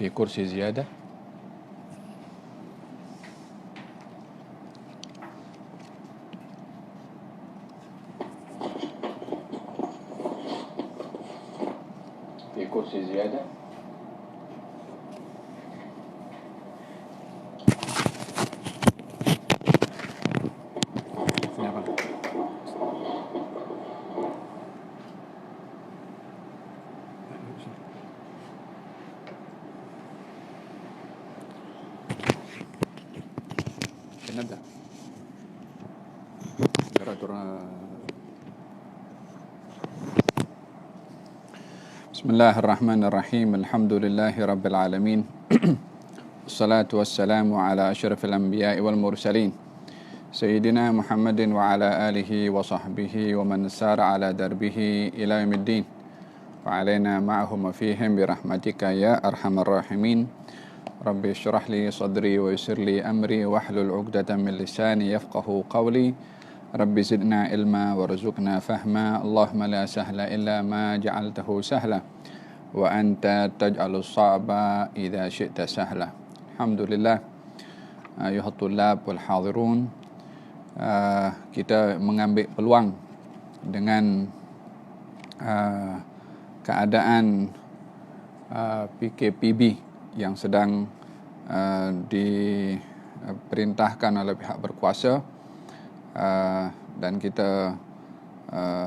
في كرسي زيادة. في كرسي زيادة. نبدأ. بسم الله الرحمن الرحيم. الحمد لله رب العالمين، والصلاة والسلام على أشرف الأنبياء والمرسلين سيدنا محمد وعلى آله وصحبه ومن سار على دربه إلى يوم الدين، وعلينا معهم فيهم برحمتك يا أرحم الراحمين. ربي اشرح لي صدري ويسر لي أمري واحلل عقدة من لساني يفقه قولي. ربي زدنا علما وارزقنا فهما. اللهم لا سهل إلا ما جعلته سهلا وأنت تجعل الصعب إذا شئت سهلا. الحمد لله. أيها الطلاب والحاضرون, kita mengambil peluang dengan keadaan PKPB yang sedang diperintahkan oleh pihak berkuasa, dan kita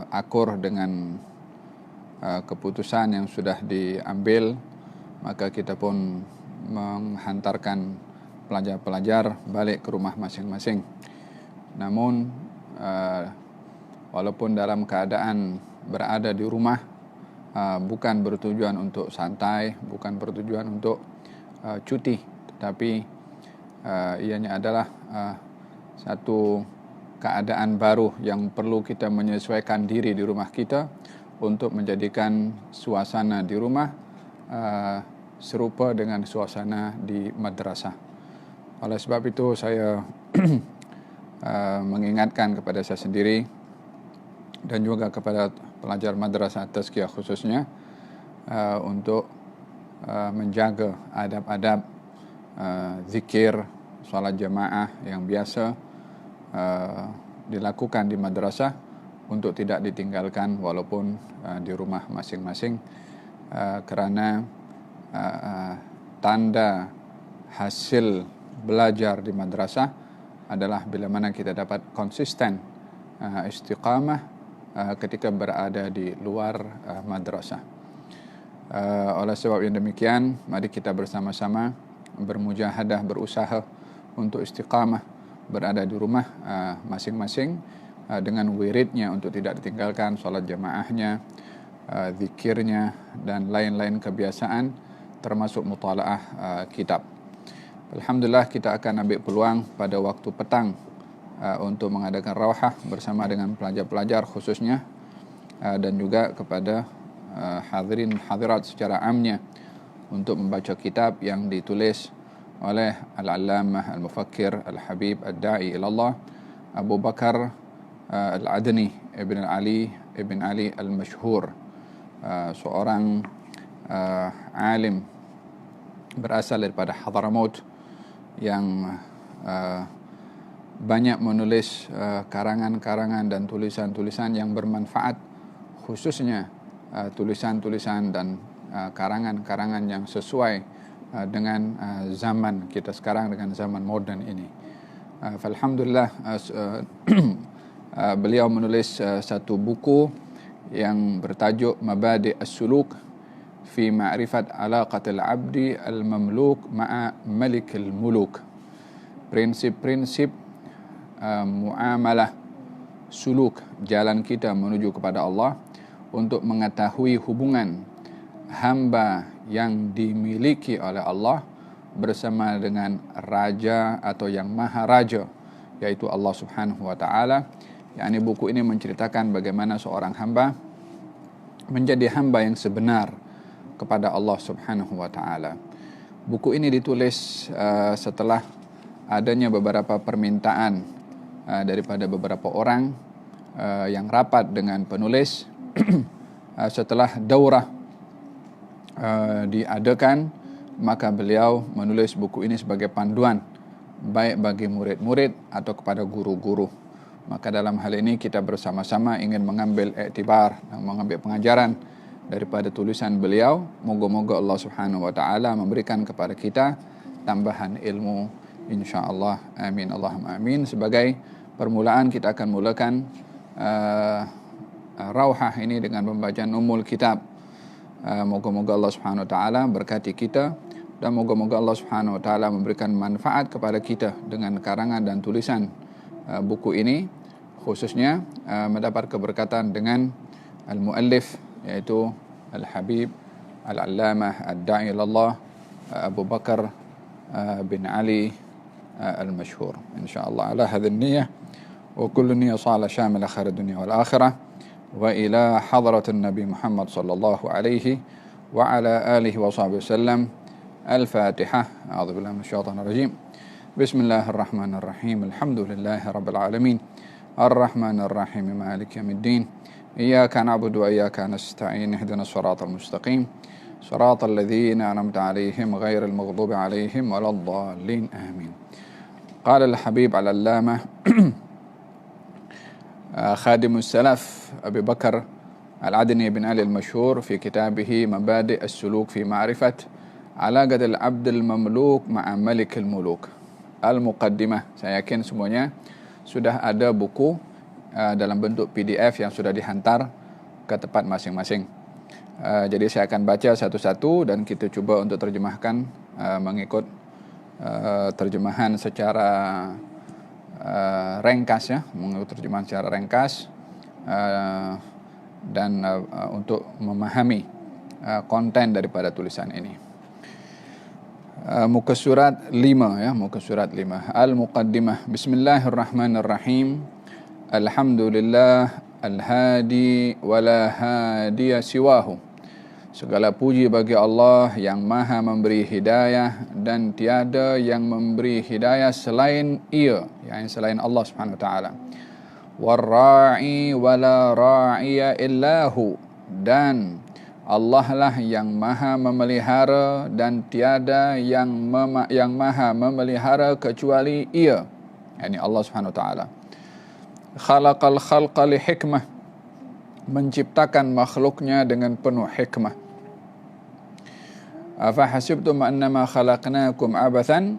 akur dengan keputusan yang sudah diambil, maka kita pun menghantarkan pelajar-pelajar balik ke rumah masing-masing. Namun walaupun dalam keadaan berada di rumah, bukan bertujuan untuk santai, bukan bertujuan untuk cuti, tetapi ianya adalah satu keadaan baru yang perlu kita menyesuaikan diri di rumah kita untuk menjadikan suasana di rumah serupa dengan suasana di madrasah. Oleh sebab itu saya mengingatkan kepada saya sendiri dan juga kepada pelajar madrasah Tazkiyah khususnya untuk menjaga adab-adab zikir, salat jamaah yang biasa dilakukan di madrasah untuk tidak ditinggalkan walaupun di rumah masing-masing, kerana tanda hasil belajar di madrasah adalah bila mana kita dapat konsisten istiqamah ketika berada di luar madrasah. Oleh sebab yang demikian, mari kita bersama-sama bermujahadah, berusaha untuk istiqamah berada di rumah masing-masing dengan wiridnya untuk tidak ditinggalkan, salat jamaahnya, zikirnya, dan lain-lain kebiasaan termasuk mutalaah kitab. Alhamdulillah, kita akan ambil peluang pada waktu petang untuk mengadakan rawhah bersama dengan pelajar-pelajar khususnya, dan juga kepada hadirin hadirat secara amnya untuk membaca kitab yang ditulis oleh Al-Allamah Al-Mufakkir Al-Habib Ad-Da'i ilallah Abu Bakar Al-Adni Ibn Ali Ibn Ali Al-Mashhur, seorang alim berasal daripada Hadramaut yang banyak menulis karangan-karangan dan tulisan-tulisan yang bermanfaat, khususnya tulisan-tulisan dan karangan-karangan yang sesuai dengan zaman kita sekarang, dengan zaman moden ini. Alhamdulillah, beliau menulis satu buku yang bertajuk Mabadi' As-Suluk fi Ma'rifat Alaqatil Abdi Al-Mamluk Ma'a Malikil Muluk. Prinsip-prinsip muamalah suluk, jalan kita menuju kepada Allah untuk mengetahui hubungan hamba yang dimiliki oleh Allah bersama dengan raja atau yang maha raja, yaitu Allah Subhanahu wa taala. Yakni buku ini menceritakan bagaimana seorang hamba menjadi hamba yang sebenar kepada Allah Subhanahu wa taala. Buku ini ditulis setelah adanya beberapa permintaan daripada beberapa orang yang rapat dengan penulis setelah daurah diadakan maka beliau menulis buku ini sebagai panduan baik bagi murid-murid atau kepada guru-guru. Maka dalam hal ini kita bersama-sama ingin mengambil iktibar dan mengambil pengajaran daripada tulisan beliau. Moga-moga Allah Subhanahu wa taala memberikan kepada kita tambahan ilmu, insya-Allah. Amin Allahumma amin. Sebagai permulaan kita akan mulakan rauhah ini dengan pembacaan umul kitab. Moga-moga Allah Subhanahu wa taala berkati kita dan moga-moga Allah Subhanahu wa taala memberikan manfaat kepada kita dengan karangan dan tulisan buku ini, khususnya mendapat keberkatan dengan al-muallif, yaitu Al-Habib Al-Allamah Ad-Da'i ilallah Abu Bakar bin Ali Al-Mashhur. Insyaallah ala hadhihi an-niyyah wa kullu niyyah salih shamil akhir ad-dunya wal akhirah wa ila hadratin Nabi Muhammad sallallahu alaihi wa ala alihi wa sahbihi wasallam. Al-Fatihah. A'udzu billahi minasyaitonir rajim. Bismillahirrahmanirrahim. Alhamdulillahi rabbil alamin. Arrahmanir rahim. Maliki yaumiddin. Iyyaka na'budu wa iyyaka nasta'in. Ihdinas siratal mustaqim. Siratal ladzina an'amta 'alaihim ghairil maghdubi 'alaihim waladdallin. Amin. Qala al-Habib al-Allamah خادم السلف أبي بكر العدني بن علي المشهور في كتابه مبادئ السلوك في معرفة علاقة العبد المملوك مع ملك الملوك. Al-Muqaddimah. Saya yakin semuanya sudah ada buku dalam bentuk PDF yang sudah dihantar ke tempat masing-masing. Jadi saya akan baca satu-satu dan kita cuba untuk terjemahkan mengikut terjemahan secara ringkas, ya, mengikut terjemahan secara ringkas dan untuk memahami konten daripada tulisan ini. Muka surat 5, ya, muka surat 5. Al-Muqaddimah. Bismillahirrahmanirrahim. Alhamdulillah al-hadi wa la hadiya siwahu. Segala puji bagi Allah yang maha memberi hidayah dan tiada yang memberi hidayah selain Ia, yang selain Allah Subhanahu wa taala. War-ra'i wa la ra'iya illahu, dan Allah lah yang maha memelihara dan tiada yang maha memelihara kecuali Ia, yakni Allah Subhanahu wa taala. Khalaqal khalqa li hikmah, menciptakan makhluknya dengan penuh hikmah. Afa hasibtum annama khalaqnakum abathan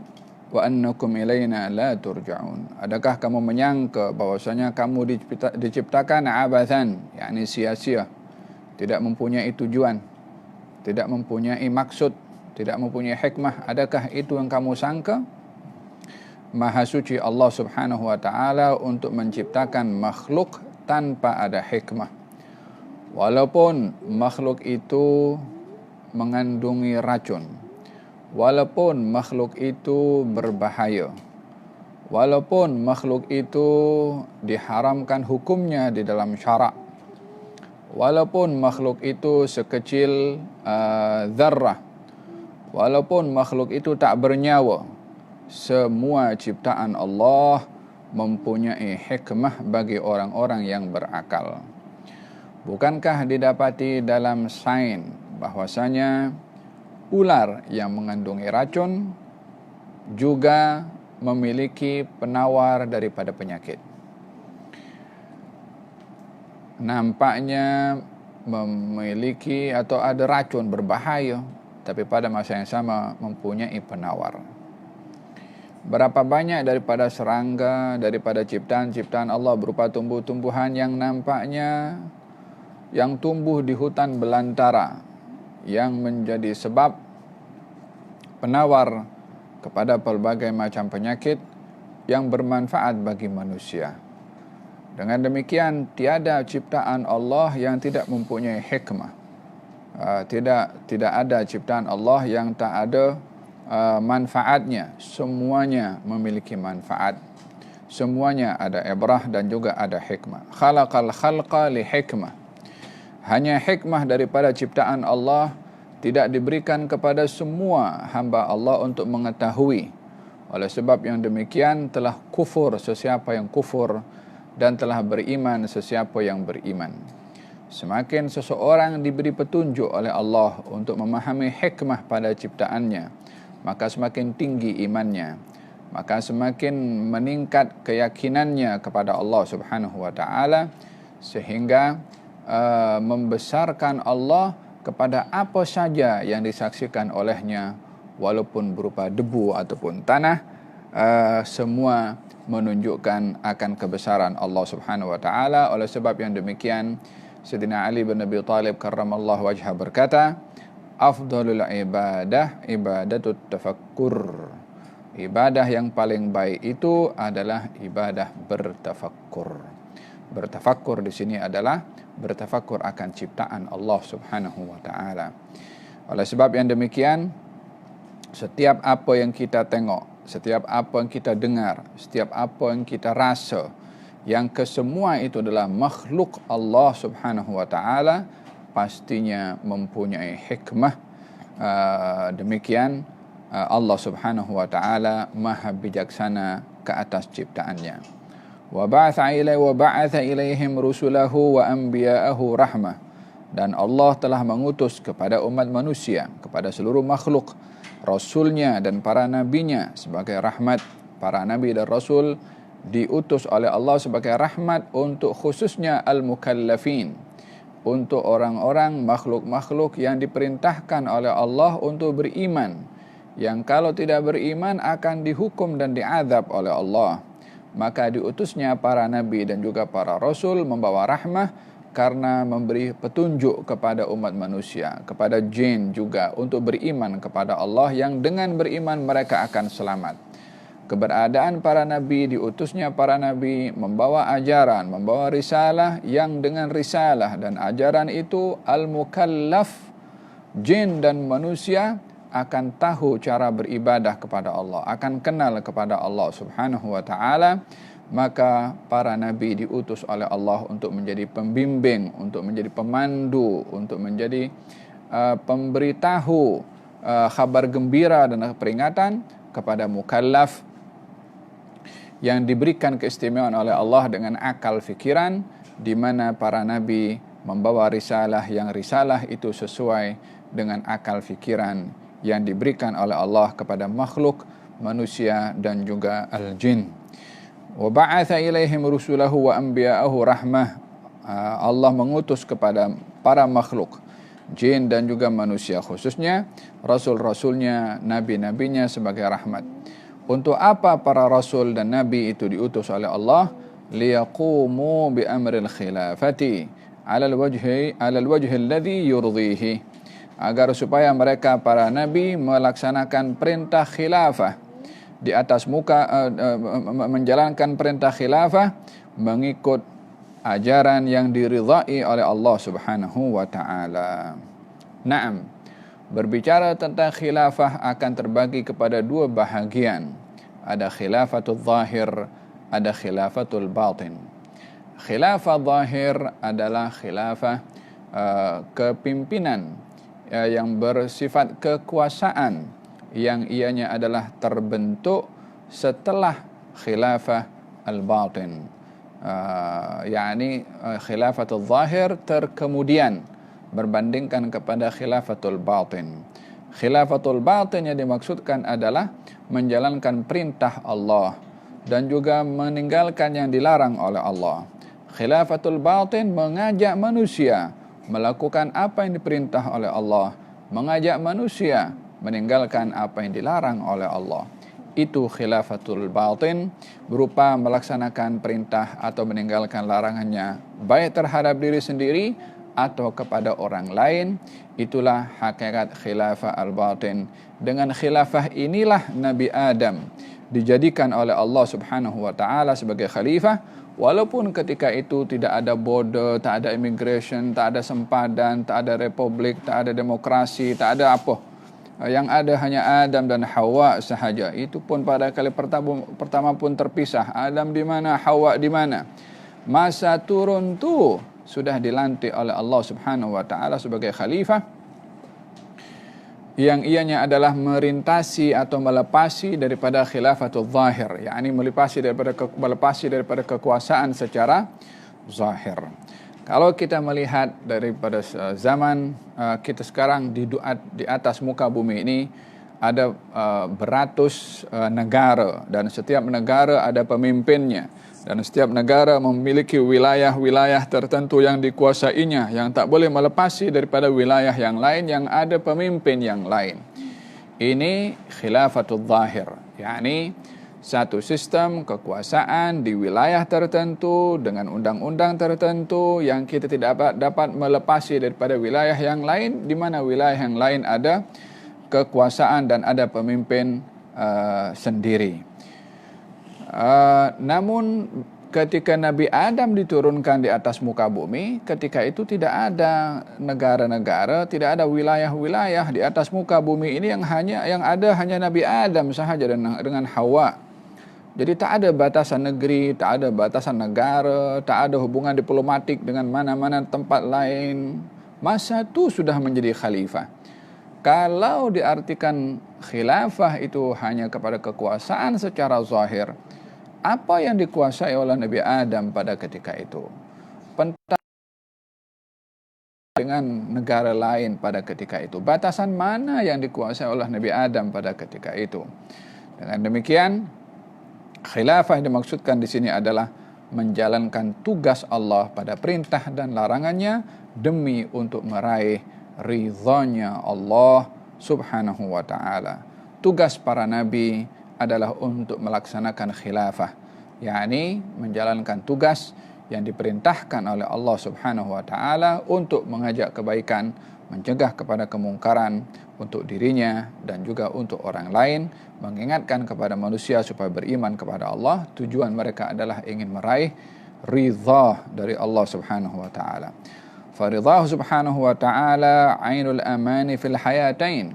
wa annakum ilaina la turja'un. Adakah kamu menyangka bahwasanya kamu diciptakan abathan, yakni sia-sia, tidak mempunyai tujuan, tidak mempunyai maksud, tidak mempunyai hikmah? Adakah itu yang kamu sangka? Maha suci Allah Subhanahu wa taala untuk menciptakan makhluk tanpa ada hikmah. Walaupun makhluk itu mengandungi racun, walaupun makhluk itu berbahaya, walaupun makhluk itu diharamkan hukumnya di dalam syarak, walaupun makhluk itu sekecil zarrah, walaupun makhluk itu tak bernyawa, semua ciptaan Allah mempunyai hikmah bagi orang-orang yang berakal. Bukankah didapati dalam sains bahwasanya ular yang mengandungi racun juga memiliki penawar daripada penyakit? Nampaknya memiliki atau ada racun berbahaya, tapi pada masa yang sama mempunyai penawar. Berapa banyak daripada serangga, daripada ciptaan-ciptaan Allah berupa tumbuh-tumbuhan yang nampaknya yang tumbuh di hutan belantara, yang menjadi sebab penawar kepada pelbagai macam penyakit yang bermanfaat bagi manusia. Dengan demikian, tiada ciptaan Allah yang tidak mempunyai hikmah. Tidak ada ciptaan Allah yang tak ada manfaatnya. Semuanya memiliki manfaat. Semuanya ada ibrah dan juga ada hikmah. Khalaqal khalqa li hikmah. Hanya hikmah daripada ciptaan Allah tidak diberikan kepada semua hamba Allah untuk mengetahui. Oleh sebab yang demikian telah kufur sesiapa yang kufur dan telah beriman sesiapa yang beriman. semakin seseorang diberi petunjuk oleh Allah untuk memahami hikmah pada ciptaannya, maka semakin tinggi imannya, maka semakin meningkat keyakinannya kepada Allah Subhanahu wa taala, sehingga membesarkan Allah kepada apa saja yang disaksikan olehnya, walaupun berupa debu ataupun tanah, semua menunjukkan akan kebesaran Allah Subhanahu wa taala. Oleh sebab yang demikian, Sayyidina Ali bin Abi Thalib karramallahu wajhah berkata, afdalul ibadah ibadatut tafakkur. Ibadah yang paling baik itu adalah ibadah bertafakkur. Bertafakkur di sini adalah bertafakkur akan ciptaan Allah Subhanahu wa taala. Oleh sebab yang demikian, setiap apa yang kita tengok, setiap apa yang kita dengar, setiap apa yang kita rasa, yang kesemua itu adalah makhluk Allah Subhanahu wa taala, pastinya mempunyai hikmah. Demikian Allah Subhanahu wa taala maha bijaksana ke atas ciptaannya. Wa ba'atha ilaihim rusulahu wa anbiya'ahu rahmah. Dan Allah telah mengutus kepada umat manusia, kepada seluruh makhluk, rasulnya dan para nabinya sebagai rahmat. Para nabi dan rasul diutus oleh Allah sebagai rahmat untuk khususnya al-mukallafin, untuk orang-orang makhluk-makhluk yang diperintahkan oleh Allah untuk beriman, yang kalau tidak beriman akan dihukum dan diazab oleh Allah. Maka diutusnya para nabi dan juga para rasul membawa rahmah karena memberi petunjuk kepada umat manusia, kepada jin juga, untuk beriman kepada Allah, yang dengan beriman mereka akan selamat. Keberadaan para nabi, diutusnya para nabi membawa ajaran, membawa risalah, yang dengan risalah dan ajaran itu al-mukallaf, jin dan manusia, akan tahu cara beribadah kepada Allah, akan kenal kepada Allah Subhanahu wa taala. Maka para nabi diutus oleh Allah untuk menjadi pembimbing, untuk menjadi pemandu, untuk menjadi pemberitahu kabar gembira dan peringatan kepada mukallaf yang diberikan keistimewaan oleh Allah dengan akal fikiran, di mana para nabi membawa risalah, yang risalah itu sesuai dengan akal fikiran yang diberikan oleh Allah kepada makhluk manusia dan juga al-jin. Wa ba'atha ilaihim rusulahu wa anbiya'ahu rahmah. Allah mengutus kepada para makhluk, jin dan juga manusia, khususnya rasul-rasulnya, nabi-nabinya sebagai rahmat. Untuk apa para rasul dan nabi itu diutus oleh Allah? Liyaqumu bi amril khilafati 'ala al-wajhi alladhi yurdihi. Agar supaya mereka para nabi melaksanakan perintah khilafah di atas muka, menjalankan perintah khilafah mengikut ajaran yang diridhai oleh Allah Subhanahu wa taala. Naam, berbicara tentang khilafah akan terbagi kepada dua bahagian. Ada khilafatul zahir, ada khilafatul batin. Khilafah zahir adalah khilafah kepimpinan yang bersifat kekuasaan, yang ianya adalah terbentuk setelah khilafah al-batin. yakni khilafatul zahir terkemudian berbandingkan kepada khilafatul batin. Khilafatul batin yang dimaksudkan adalah menjalankan perintah Allah dan juga meninggalkan yang dilarang oleh Allah. Khilafatul batin mengajak manusia melakukan apa yang diperintah oleh Allah, mengajak manusia meninggalkan apa yang dilarang oleh Allah. Itu khilafatul batin, berupa melaksanakan perintah atau meninggalkan larangannya, baik terhadap diri sendiri atau kepada orang lain. Itulah hakikat khilafah al-batin. Dengan khilafah inilah Nabi Adam dijadikan oleh Allah Subhanahu wa taala sebagai khalifah. Walaupun ketika itu tidak ada border, tak ada immigration, tak ada sempadan, tak ada republik, tak ada demokrasi, tak ada apa. Yang ada hanya Adam dan Hawa sahaja. Itu pun pada kali pertama pun terpisah. Adam di mana, Hawa di mana. Masa turun tu sudah dilantik oleh Allah Subhanahu wa taala sebagai khalifah, yang ianya adalah merintasi atau melepasi daripada khilafatul zahir, yakni melepasi daripada kekuasaan secara zahir. Kalau kita melihat daripada zaman kita sekarang di atas muka bumi ini ada beratus negara, dan setiap negara ada pemimpinnya, dan setiap negara memiliki wilayah-wilayah tertentu yang dikuasainya, yang tak boleh melepasi daripada wilayah yang lain yang ada pemimpin yang lain. Ini khilafatul zahir, yakni satu sistem kekuasaan di wilayah tertentu dengan undang-undang tertentu yang kita tidak dapat melepasi daripada wilayah yang lain, di mana wilayah yang lain ada kekuasaan dan ada pemimpin sendiri. Namun ketika Nabi Adam diturunkan di atas muka bumi, ketika itu tidak ada negara-negara, tidak ada wilayah-wilayah di atas muka bumi ini, yang ada hanya Nabi Adam sahaja dengan Hawa. Jadi tak ada batasan negeri, tak ada batasan negara, tak ada hubungan diplomatik dengan mana-mana tempat lain. Masa itu sudah menjadi khalifah. Kalau diartikan khilafah itu hanya kepada kekuasaan secara zahir, apa yang dikuasai oleh Nabi Adam pada ketika itu? Dengan negara lain pada ketika itu. Batasan mana yang dikuasai oleh Nabi Adam pada ketika itu? Dengan demikian, khilafah yang dimaksudkan di sini adalah menjalankan tugas Allah pada perintah dan larangannya demi untuk meraih ridhanya Allah subhanahu wa ta'ala. Tugas para nabi adalah untuk melaksanakan khilafah, yakni menjalankan tugas yang diperintahkan oleh Allah subhanahu wa ta'ala untuk mengajak kebaikan, mencegah kepada kemungkaran untuk dirinya dan juga untuk orang lain, mengingatkan kepada manusia supaya beriman kepada Allah. Tujuan mereka adalah ingin meraih ridha dari Allah subhanahu wa ta'ala. Faridhahu subhanahu wa ta'ala ainul amani fil hayatain.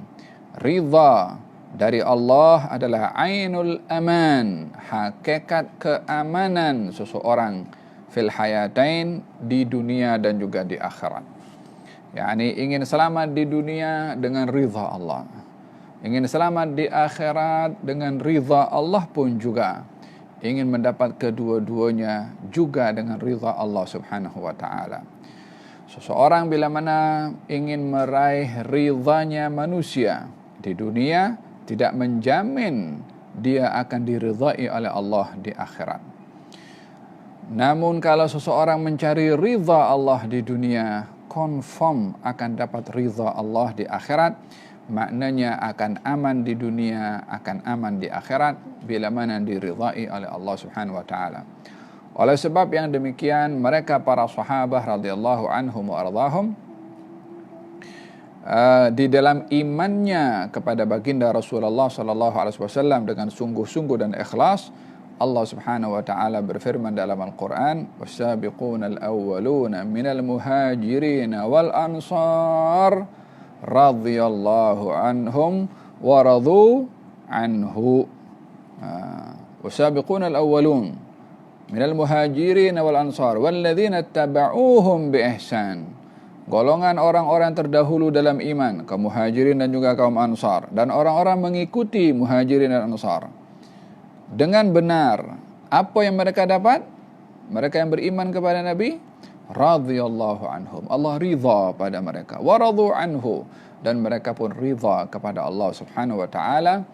Ridha dari Allah adalah ainul aman, hakikat keamanan seseorang fil hayatain, di dunia dan juga di akhirat. yakni ingin selamat di dunia dengan ridha Allah, ingin selamat di akhirat dengan ridha Allah pun juga, ingin mendapat kedua-duanya juga dengan ridha Allah subhanahu wa ta'ala. Seseorang bila mana ingin meraih ridhanya manusia di dunia, tidak menjamin dia akan diridhai oleh Allah di akhirat. Namun kalau seseorang mencari ridha Allah di dunia, confirm akan dapat ridha Allah di akhirat. Maknanya akan aman di dunia, akan aman di akhirat bila mana diridhai oleh Allah subhanahu wa ta'ala. Oleh sebab yang demikian, mereka para sahabah radhiyallahu anhum wa ardhahum, di dalam imannya kepada baginda Rasulullah sallallahu alaihi wasallam dengan sungguh-sungguh dan ikhlas, Allah subhanahu wa ta'ala berfirman dalam Al-Quran, "Wassabiquna al-awwaluna minal muhajirin wal ansar radhiyallahu anhum wa radu anhu." Wassabiquna al-awwalun minal muhajirin wal ansar walladzina tabauhum bi ihsan. Golongan orang-orang terdahulu dalam iman, kaum muhajirin dan juga kaum ansar, dan orang-orang mengikuti muhajirin dan ansar dengan benar. Apa yang mereka dapat? Mereka yang beriman kepada Nabi, radhiyallahu anhum, Allah ridha pada mereka, wa radu anhu, dan mereka pun ridha kepada Allah subhanahu wa ta'ala.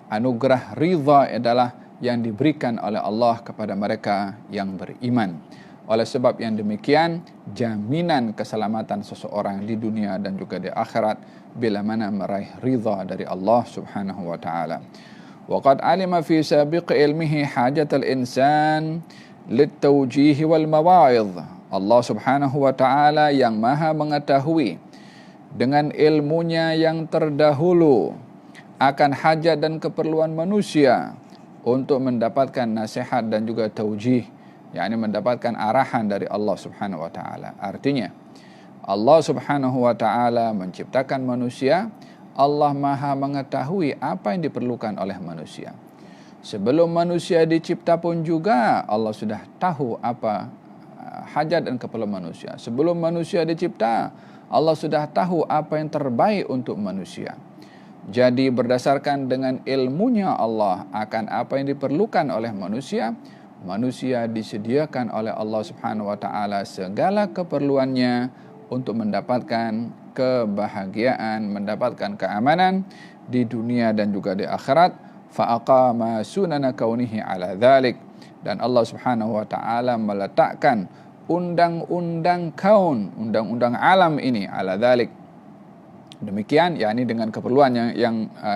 Anugerah ridha adalah yang diberikan oleh Allah kepada mereka yang beriman. Oleh sebab yang demikian, jaminan keselamatan seseorang di dunia dan juga di akhirat bila mana meraih ridha dari Allah subhanahu wa ta'ala. Waqad alima fi sabiq ilmihi hajat al-insan lit-tawjih wal mawa'idh. Allah subhanahu wa ta'ala yang maha mengetahui dengan ilmunya yang terdahulu akan hajat dan keperluan manusia untuk mendapatkan nasihat dan juga taujih, yakni mendapatkan arahan dari Allah subhanahu wa ta'ala. Artinya, Allah subhanahu wa ta'ala menciptakan manusia, Allah maha mengetahui apa yang diperlukan oleh manusia. Sebelum manusia dicipta pun juga, Allah sudah tahu apa hajat dan keperluan manusia. Sebelum manusia dicipta, Allah sudah tahu apa yang terbaik untuk manusia. Jadi berdasarkan dengan ilmunya Allah akan apa yang diperlukan oleh manusia, manusia disediakan oleh Allah Subhanahu wa taala segala keperluannya untuk mendapatkan kebahagiaan, mendapatkan keamanan di dunia dan juga di akhirat. Fa aqama sunana kaunihi ala dzalik, dan Allah Subhanahu wa taala meletakkan undang-undang kaun, undang-undang alam ini ala dzalik. Demikian, yakni dengan keperluan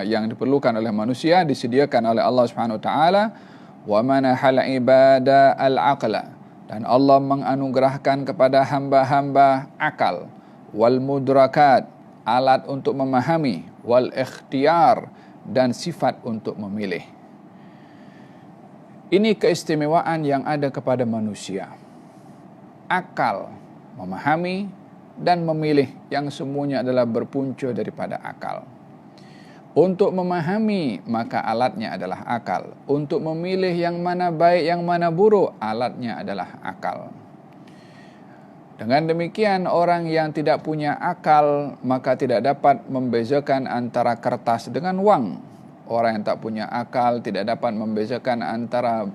yang diperlukan oleh manusia disediakan oleh Allah Subhanahu wa taala. Wa manahal ibada al-aqla, dan Allah menganugerahkan kepada hamba-hamba akal, wal mudrakat, alat untuk memahami, wal ikhtiyar, dan sifat untuk memilih. Ini keistimewaan yang ada kepada manusia. Akal, memahami dan memilih, yang semuanya adalah berpunca daripada akal. Untuk memahami, maka alatnya adalah akal. Untuk memilih yang mana baik, yang mana buruk, alatnya adalah akal. Dengan demikian, orang yang tidak punya akal, maka tidak dapat membezakan antara kertas dengan wang. Orang yang tak punya akal tidak dapat membezakan antara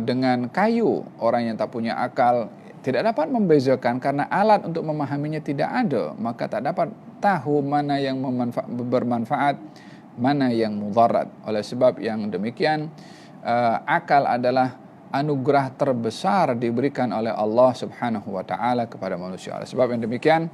dengan kayu. Orang yang tak punya akal tidak dapat membezakan karena alat untuk memahaminya tidak ada, maka tak dapat tahu mana yang bermanfaat, mana yang mudarat. Oleh sebab yang demikian, akal adalah anugerah terbesar diberikan oleh Allah Subhanahu wa taala kepada manusia. Oleh sebab yang demikian,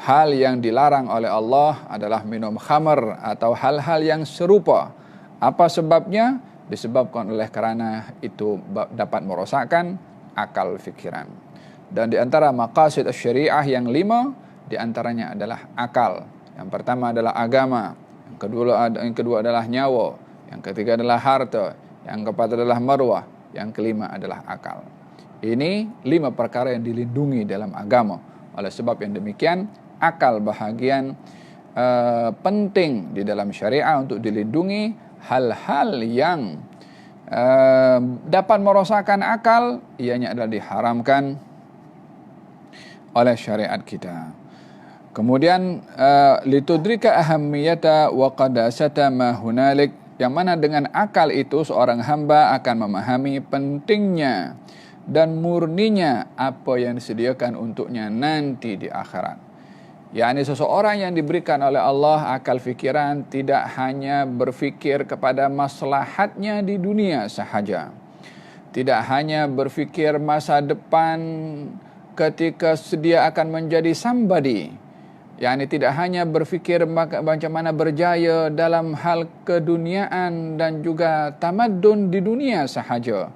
hal yang dilarang oleh Allah adalah minum khamar atau hal-hal yang serupa. Apa sebabnya? Disebabkan oleh karena itu dapat merosakkan akal fikiran. Dan di antara maqasid syariah yang 5, di antaranya adalah akal. Yang pertama adalah agama, yang kedua adalah nyawa, yang ketiga adalah harta, yang keempat adalah marwah, yang kelima adalah akal. Ini 5 perkara yang dilindungi dalam agama. Oleh sebab yang demikian, akal bahagian penting di dalam syariah untuk dilindungi. Hal-hal yang dapat merosakkan akal, ianya adalah diharamkan oleh syariat kita. Kemudian litudrika ahammiyata wa qadasata ma hunalik, yang mana dengan akal itu seorang hamba akan memahami pentingnya dan murninya apa yang disediakan untuknya nanti di akhirat. yakni seseorang yang diberikan oleh Allah akal fikiran tidak hanya berfikir kepada maslahatnya di dunia sahaja, tidak hanya berfikir masa depan ketika dia akan menjadi somebody, yakni tidak hanya berfikir macam mana berjaya dalam hal keduniaan dan juga tamadun di dunia sahaja.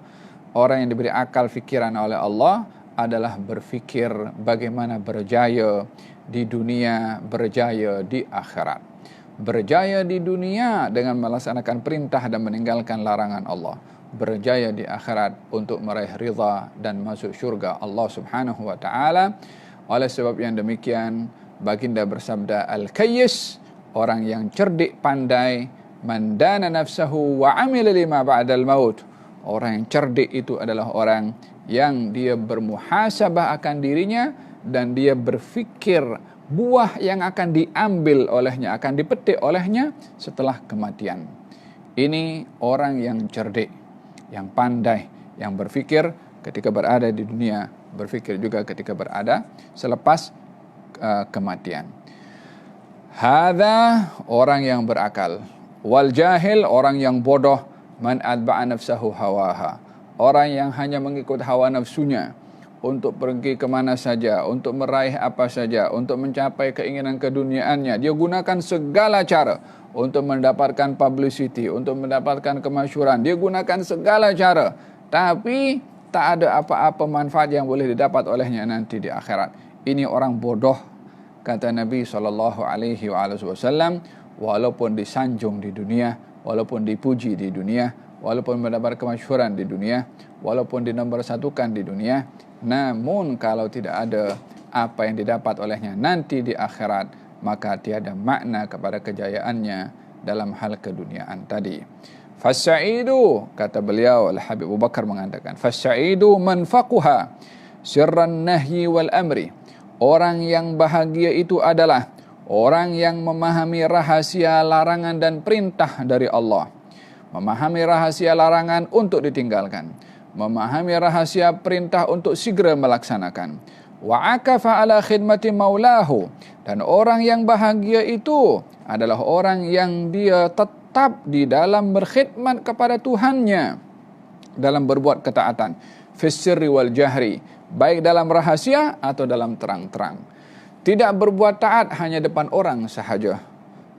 Orang yang diberi akal fikiran oleh Allah adalah berfikir bagaimana berjaya di dunia, berjaya di akhirat. Berjaya di dunia dengan melaksanakan perintah dan meninggalkan larangan Allah. Berjaya di akhirat untuk meraih ridha dan masuk syurga Allah Subhanahu wa taala. Oleh sebab yang demikian, baginda bersabda, al-kayyis, orang yang cerdik pandai, man dana nafsahu wa amila lima ba'dal maut. Orang yang cerdik itu adalah orang yang dia bermuhasabah akan dirinya dan dia berfikir buah yang akan diambil olehnya, akan dipetik olehnya setelah kematian. Ini orang yang cerdik, yang pandai, yang berfikir ketika berada di dunia, berfikir juga ketika berada selepas kematian. Hadza orang yang berakal. Wal jahil orang yang bodoh, man adba'a nafsahu hawaha. Orang yang hanya mengikut hawa nafsunya untuk pergi kemana saja, untuk meraih apa saja, untuk mencapai keinginan keduniaannya. Dia gunakan segala cara untuk mendapatkan publicity, untuk mendapatkan kemasyhuran. Dia gunakan segala cara, tapi tak ada apa-apa manfaat yang boleh didapat olehnya nanti di akhirat. Ini orang bodoh, kata Nabi SAW, walaupun disanjung di dunia, walaupun dipuji di dunia, walaupun mendapat kemasyhuran di dunia, walaupun dinomorsatukan di dunia, namun kalau tidak ada apa yang didapat olehnya nanti di akhirat, maka tiada makna kepada kejayaannya dalam hal keduniaan tadi. Fasaidu, kata beliau Al-Habib Abu Bakar mengatakan, fasaidu man faquha sirran nahyi wal amri. Orang yang bahagia itu adalah orang yang memahami rahasia larangan dan perintah dari Allah. memahami rahasia larangan untuk ditinggalkan, memahami rahasia perintah untuk segera melaksanakan. Wa akafa ala khidmati maulahu, dan orang yang bahagia itu adalah orang yang dia tetap di dalam berkhidmat kepada Tuhannya dalam berbuat ketaatan, fis sirri wal jahri, baik dalam rahasia atau dalam terang-terang. Tidak berbuat taat hanya depan orang sahaja.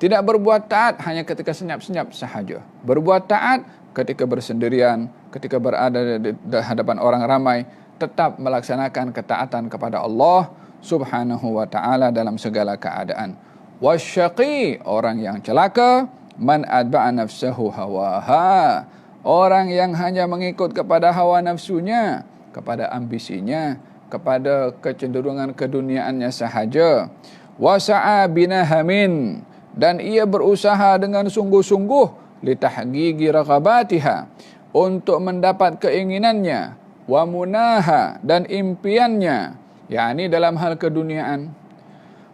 Tidak berbuat taat hanya ketika senyap-senyap sahaja. Berbuat taat ketika bersendirian, ketika berada di hadapan orang ramai, tetap melaksanakan ketaatan kepada Allah Subhanahu wa ta'ala dalam segala keadaan. Wasyaqi, orang yang celaka, man adba'a nafsahu hawaha, orang yang hanya mengikut kepada hawa nafsunya, kepada ambisinya, kepada kecenderungan keduniaannya sahaja. Wasa'a binahamin, dan ia berusaha dengan sungguh-sungguh litahgigi raghabatiha, untuk mendapat keinginannya, wa munaha, dan impiannya, yakni dalam hal keduniaan.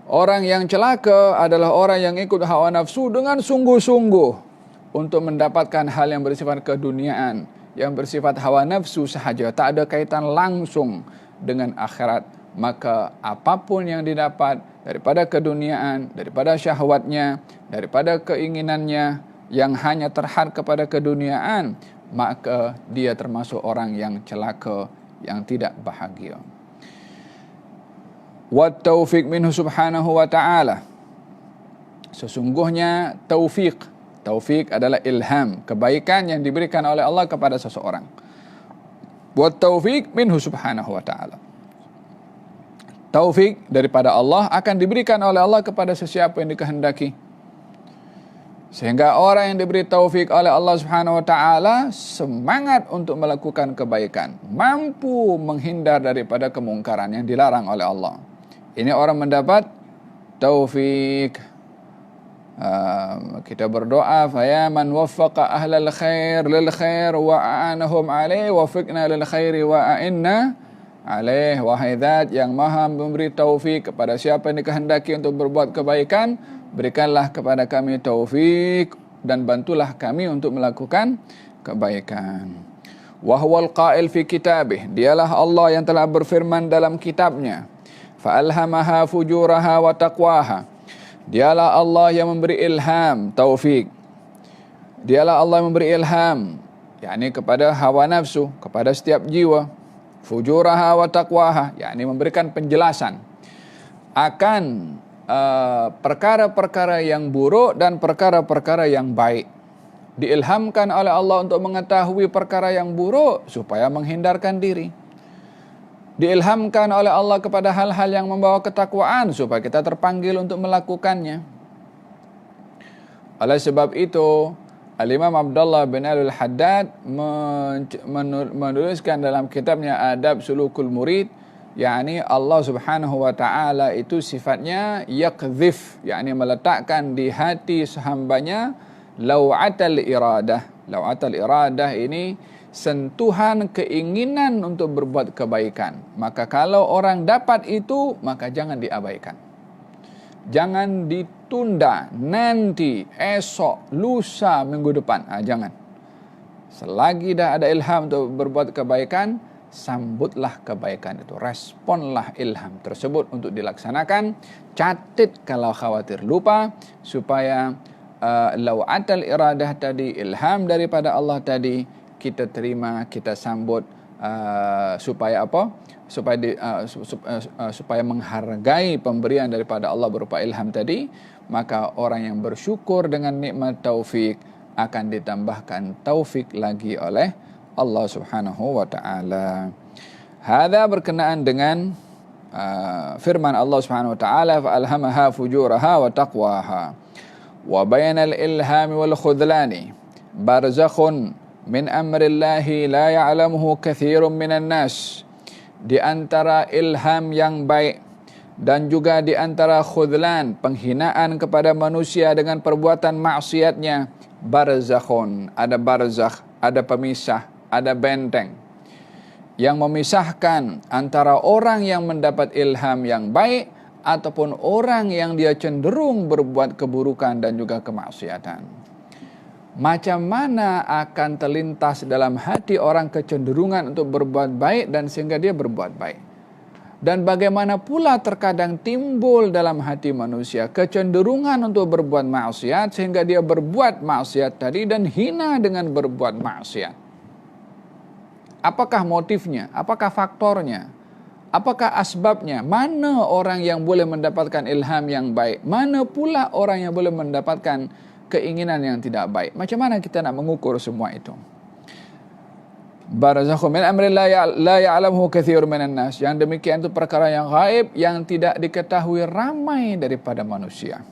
Orang yang celaka adalah orang yang ikut hawa nafsu dengan sungguh-sungguh untuk mendapatkan hal yang bersifat keduniaan, yang bersifat hawa nafsu sahaja, tak ada kaitan langsung dengan akhirat. Maka apapun yang didapat daripada keduniaan, daripada syahwatnya, daripada keinginannya yang hanya terhad kepada keduniaan, maka dia termasuk orang yang celaka, yang tidak bahagia. Wa taufiq minhu subhanahu wa ta'ala, sesungguhnya taufik adalah ilham, kebaikan yang diberikan oleh Allah kepada seseorang. Wa taufiq minhu subhanahu wa ta'ala, taufik daripada Allah akan diberikan oleh Allah kepada sesiapa yang dikehendaki. Sehingga orang yang diberi taufik oleh Allah Subhanahu wa ta'ala semangat untuk melakukan kebaikan, mampu menghindar daripada kemungkaran yang dilarang oleh Allah. Ini orang mendapat taufik. Kita berdoa, ya man waffaqa ahlal khair lil khair wa a'anahum alaih, wafiqna lil khairi wa a'inna alaih. Wahai Zat yang maha memberi taufik kepada siapa yang dikehendaki untuk berbuat kebaikan, berikanlah kepada kami taufik dan bantulah kami untuk melakukan kebaikan. Wa huwal qail fi kitabih, dialah Allah yang telah berfirman dalam kitabnya, fa alhamaha fujuraha wa taqwaha, dialah Allah yang memberi ilham, taufik. Dialah Allah yang memberi ilham, yakni kepada hawa nafsu, kepada setiap jiwa. Fujuraha wa taqwaha, yakni memberikan penjelasan akan perkara-perkara yang buruk dan perkara-perkara yang baik. Diilhamkan oleh Allah untuk mengetahui perkara yang buruk supaya menghindarkan diri. Diilhamkan oleh Allah kepada hal-hal yang membawa ketakwaan supaya kita terpanggil untuk melakukannya. Oleh sebab itu, Al-Imam Abdullah bin Al-Haddad menuliskan dalam kitabnya Adab Sulukul Murid, yakni Allah Subhanahu wa ta'ala itu sifatnya yaqdhif, yakni meletakkan di hati hambanya law'atal iradah. Law'atal iradah ini sentuhan keinginan untuk berbuat kebaikan. Maka kalau orang dapat itu, maka jangan diabaikan. Jangan ditunda, nanti, esok, lusa, minggu depan. Jangan. Selagi dah ada ilham untuk berbuat kebaikan, sambutlah kebaikan itu, responlah ilham tersebut untuk dilaksanakan. Catat kalau khawatir lupa, supaya law'atal iradah tadi, ilham daripada Allah tadi, kita terima, kita sambut, supaya apa? Supaya menghargai pemberian daripada Allah berupa ilham tadi. Maka orang yang bersyukur dengan nikmat taufik akan ditambahkan taufik lagi oleh Allah Subhanahu wa ta'ala. Hadza berkenaan dengan firman Allah Subhanahu wa ta'ala, fa alhamaha fujuraha wa taqwaha. Wa bayanal ilhami wal khudlani barzakhun min amrillahi la ya'lamuhu katsirun minan nas. Di antara ilham yang baik dan juga di antara khudlan, penghinaan kepada manusia dengan perbuatan maksiatnya, barzakhun, ada barzakh, ada pemisah, ada benteng yang memisahkan antara orang yang mendapat ilham yang baik ataupun orang yang dia cenderung berbuat keburukan dan juga kemaksiatan. macam mana akan terlintas dalam hati orang kecenderungan untuk berbuat baik dan sehingga dia berbuat baik. Dan bagaimana pula terkadang timbul dalam hati manusia kecenderungan untuk berbuat maksiat sehingga dia berbuat maksiat tadi dan hina dengan berbuat maksiat. Apakah motifnya? Apakah faktornya? Apakah asbabnya? Mana orang yang boleh mendapatkan ilham yang baik? Mana pula orang yang boleh mendapatkan keinginan yang tidak baik? Macam mana kita nak mengukur semua itu? Barzakhu min amri la ya'lamuhu katsirun minan nas. Yang demikian itu perkara yang gaib yang tidak diketahui ramai daripada manusia.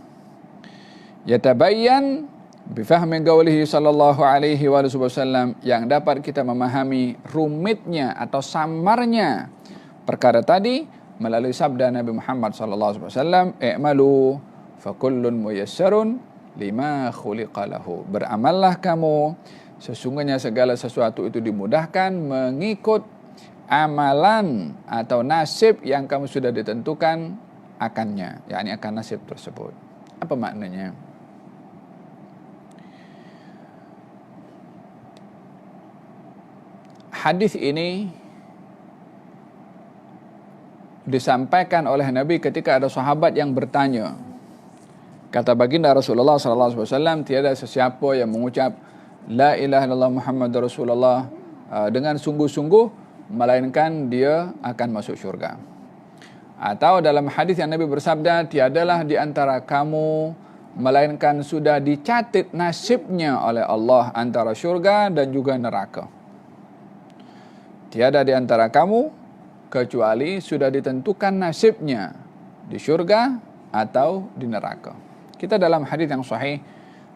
Yatabayyan bifahmi qaulihi sallallahu alaihi wasallam, yang dapat kita memahami rumitnya atau samarnya perkara tadi melalui sabda Nabi Muhammad sallallahu alaihi wasallam, "I'malu fa kullun muyassarun lima khuliqa lahu." Beramallah kamu, sesungguhnya segala sesuatu itu dimudahkan mengikut amalan atau nasib yang kamu sudah ditentukan akannya, yakni akan nasib tersebut. Apa maknanya? Hadis ini disampaikan oleh Nabi ketika ada sahabat yang bertanya. Kata baginda Rasulullah SAW, tiada sesiapa yang mengucap La ilaha illallah Muhammadur Rasulullah dengan sungguh-sungguh melainkan dia akan masuk syurga. Atau dalam hadis yang Nabi bersabda, tiadalah di antara kamu melainkan sudah dicatat nasibnya oleh Allah antara syurga dan juga neraka. Tiada di antara kamu kecuali sudah ditentukan nasibnya di syurga atau di neraka. Kita dalam hadis yang sahih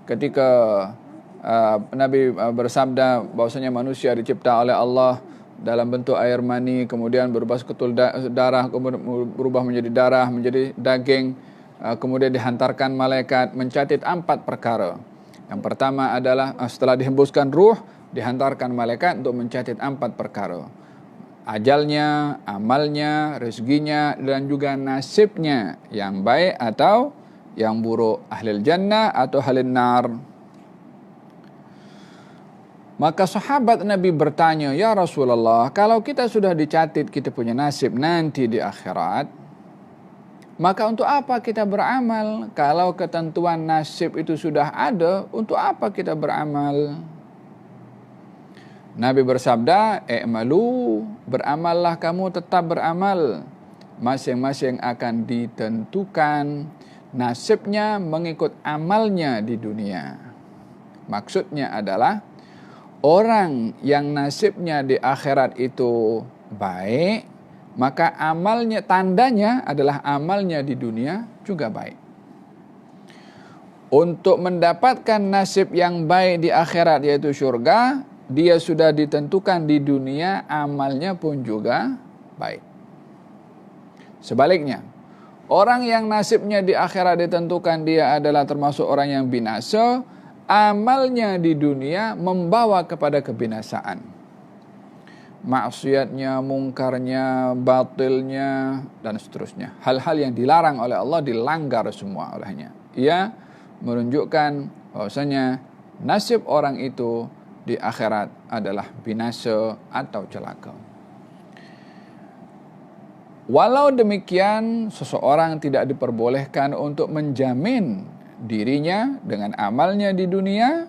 ketika Nabi bersabda bahwasanya manusia dicipta oleh Allah dalam bentuk air mani, kemudian berubah seketul darah, kemudian berubah menjadi darah, menjadi daging, kemudian dihantarkan malaikat mencatat 4 perkara. Yang pertama adalah setelah dihembuskan ruh, dihantarkan malaikat untuk mencatat 4 perkara. Ajalnya, amalnya, rezekinya, dan juga nasibnya yang baik atau yang buruk, ahlil jannah atau ahlil nar. Maka sahabat Nabi bertanya, "Ya Rasulullah, kalau kita sudah dicatat kita punya nasib nanti di akhirat, maka untuk apa kita beramal? Kalau ketentuan nasib itu sudah ada, untuk apa kita beramal?" Nabi bersabda, "I'malu, beramallah kamu, tetap beramal. Masing-masing akan ditentukan nasibnya mengikut amalnya di dunia." Maksudnya adalah orang yang nasibnya di akhirat itu baik, maka amalnya, tandanya adalah amalnya di dunia juga baik. Untuk mendapatkan nasib yang baik di akhirat yaitu syurga, dia sudah ditentukan di dunia, amalnya pun juga baik. Sebaliknya, orang yang nasibnya di akhirat ditentukan dia adalah termasuk orang yang binasa, amalnya di dunia membawa kepada kebinasaan. Maksiatnya, mungkarnya, batilnya, dan seterusnya. Hal-hal yang dilarang oleh Allah dilanggar semua olehnya. Ia menunjukkan bahwasanya nasib orang itu di akhirat adalah binasa atau celaka. Walau demikian, seseorang tidak diperbolehkan untuk menjamin dirinya dengan amalnya di dunia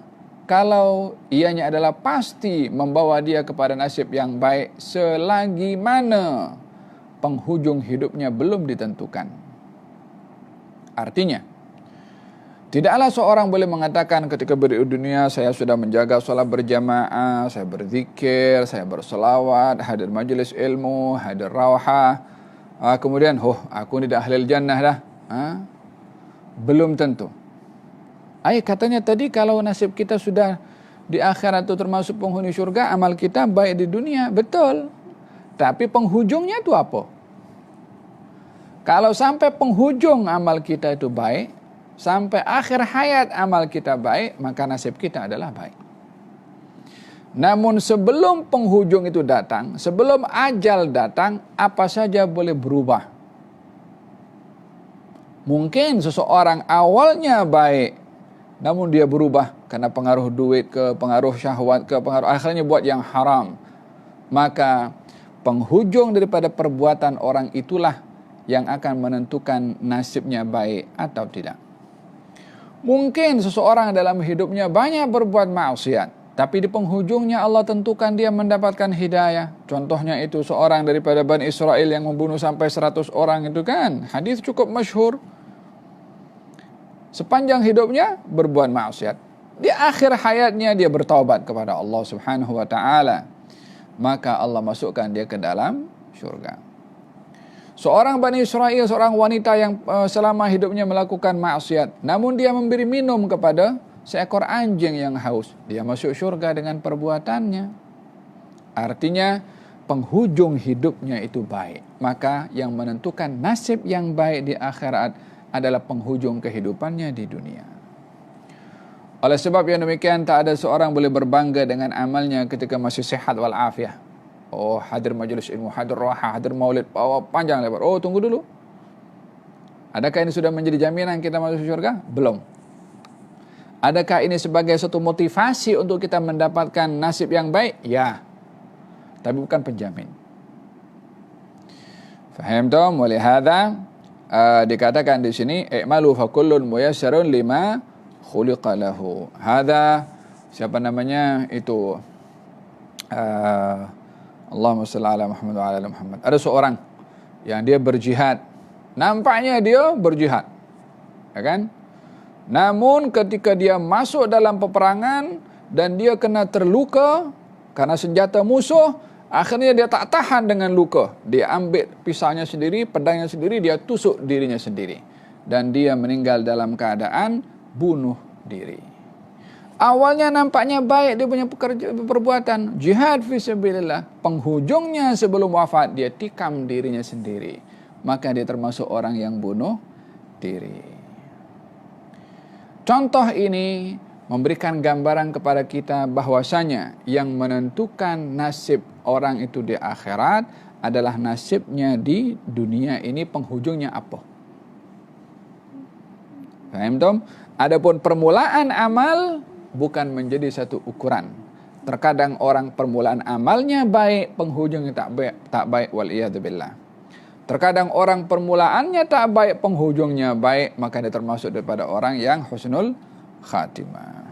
kalau ianya adalah pasti membawa dia kepada nasib yang baik selagi mana penghujung hidupnya belum ditentukan. Artinya, tidaklah seorang boleh mengatakan ketika beri dunia saya sudah menjaga sholat berjamaah, saya berzikir, saya berselawat, hadir majelis ilmu, hadir rawhah, kemudian aku tidak ahlil jannah dah. Belum tentu. Katanya tadi kalau nasib kita sudah di akhirat itu termasuk penghuni syurga, amal kita baik di dunia, betul. Tapi penghujungnya itu apa? Kalau sampai penghujung amal kita itu baik, sampai akhir hayat amal kita baik, maka nasib kita adalah baik. Namun sebelum penghujung itu datang, sebelum ajal datang, apa saja boleh berubah. Mungkin seseorang awalnya baik, namun dia berubah karena pengaruh duit ke, pengaruh syahwat ke, pengaruh akhirnya buat yang haram, maka penghujung daripada perbuatan orang itulah yang akan menentukan nasibnya baik atau tidak. Mungkin seseorang dalam hidupnya banyak berbuat maksiat, tapi di penghujungnya Allah tentukan dia mendapatkan hidayah. Contohnya itu seorang daripada Bani Israel yang membunuh sampai 100 orang itu kan. Hadis cukup masyhur. Sepanjang hidupnya berbuat maksiat. Di akhir hayatnya dia bertaubat kepada Allah Subhanahu wa taala. Maka Allah masukkan dia ke dalam syurga. Seorang Bani Israel, seorang wanita yang selama hidupnya melakukan maksiat, namun dia memberi minum kepada seekor anjing yang haus, dia masuk syurga dengan perbuatannya. Artinya penghujung hidupnya itu baik. Maka yang menentukan nasib yang baik di akhirat adalah penghujung kehidupannya di dunia. Oleh sebab yang demikian, tak ada seorang boleh berbangga dengan amalnya ketika masih sehat walafiat. Oh, hadir majelis ilmu, hadir roha, hadir maulid, panjang lebar. Oh, tunggu dulu. Adakah ini sudah menjadi jaminan kita masuk surga? Belum. Adakah ini sebagai suatu motivasi untuk kita mendapatkan nasib yang baik? Ya. Tapi bukan penjamin. Faham tak? Oleh hadza dikatakan di sini, i'malu fa kullun muyassarun lima khuliqa lahu. Hadza siapa namanya itu? Allahumma shalli ala Muhammad wa ala Muhammad. Ada seorang yang dia berjihad. Nampaknya dia berjihad. Ya kan? Namun ketika dia masuk dalam peperangan dan dia kena terluka karena senjata musuh, akhirnya dia tak tahan dengan luka. Dia ambil pisaunya sendiri, pedangnya sendiri, dia tusuk dirinya sendiri. Dan dia meninggal dalam keadaan bunuh diri. Awalnya nampaknya baik dia punya perbuatan jihad fisabilillah. Penghujungnya sebelum wafat dia tikam dirinya sendiri. Maka dia termasuk orang yang bunuh diri. Contoh ini memberikan gambaran kepada kita bahwasanya yang menentukan nasib orang itu di akhirat adalah nasibnya di dunia ini, penghujungnya apa. Paham tom? Adapun permulaan amal bukan menjadi satu ukuran. Terkadang orang permulaan amalnya baik, penghujungnya tak baik waliyadzubillah. Terkadang orang permulaannya tak baik, penghujungnya baik, maka dia termasuk daripada orang yang husnul khatimah.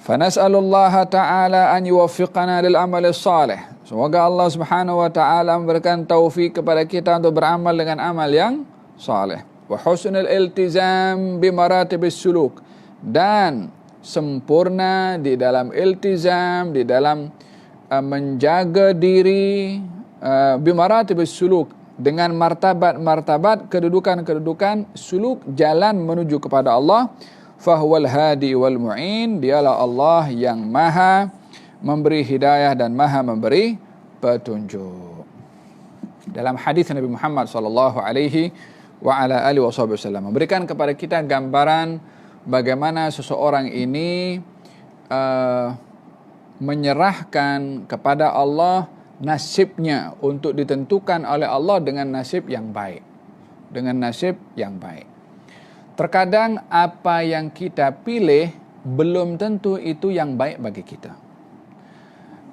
Fanas'alullaha ta'ala an yuwaffiqana lil amali salih. Semoga Allah Subhanahu wa taala memberikan taufik kepada kita untuk beramal dengan amal yang saleh. Wa husnul iltizam bi maratibis suluk, dan sempurna di dalam iltizam, di dalam menjaga diri bi maratibis suluk, dengan martabat-martabat kedudukan-kedudukan suluk, jalan menuju kepada Allah. Fahuwal hadi wal mu'in, dialah Allah yang maha memberi hidayah dan maha memberi petunjuk. Dalam hadis Nabi Muhammad sallallahu alaihi wa ala alihi wasallam memberikan kepada kita gambaran bagaimana seseorang ini menyerahkan kepada Allah nasibnya untuk ditentukan oleh Allah dengan nasib yang baik. Dengan nasib yang baik. Terkadang apa yang kita pilih belum tentu itu yang baik bagi kita.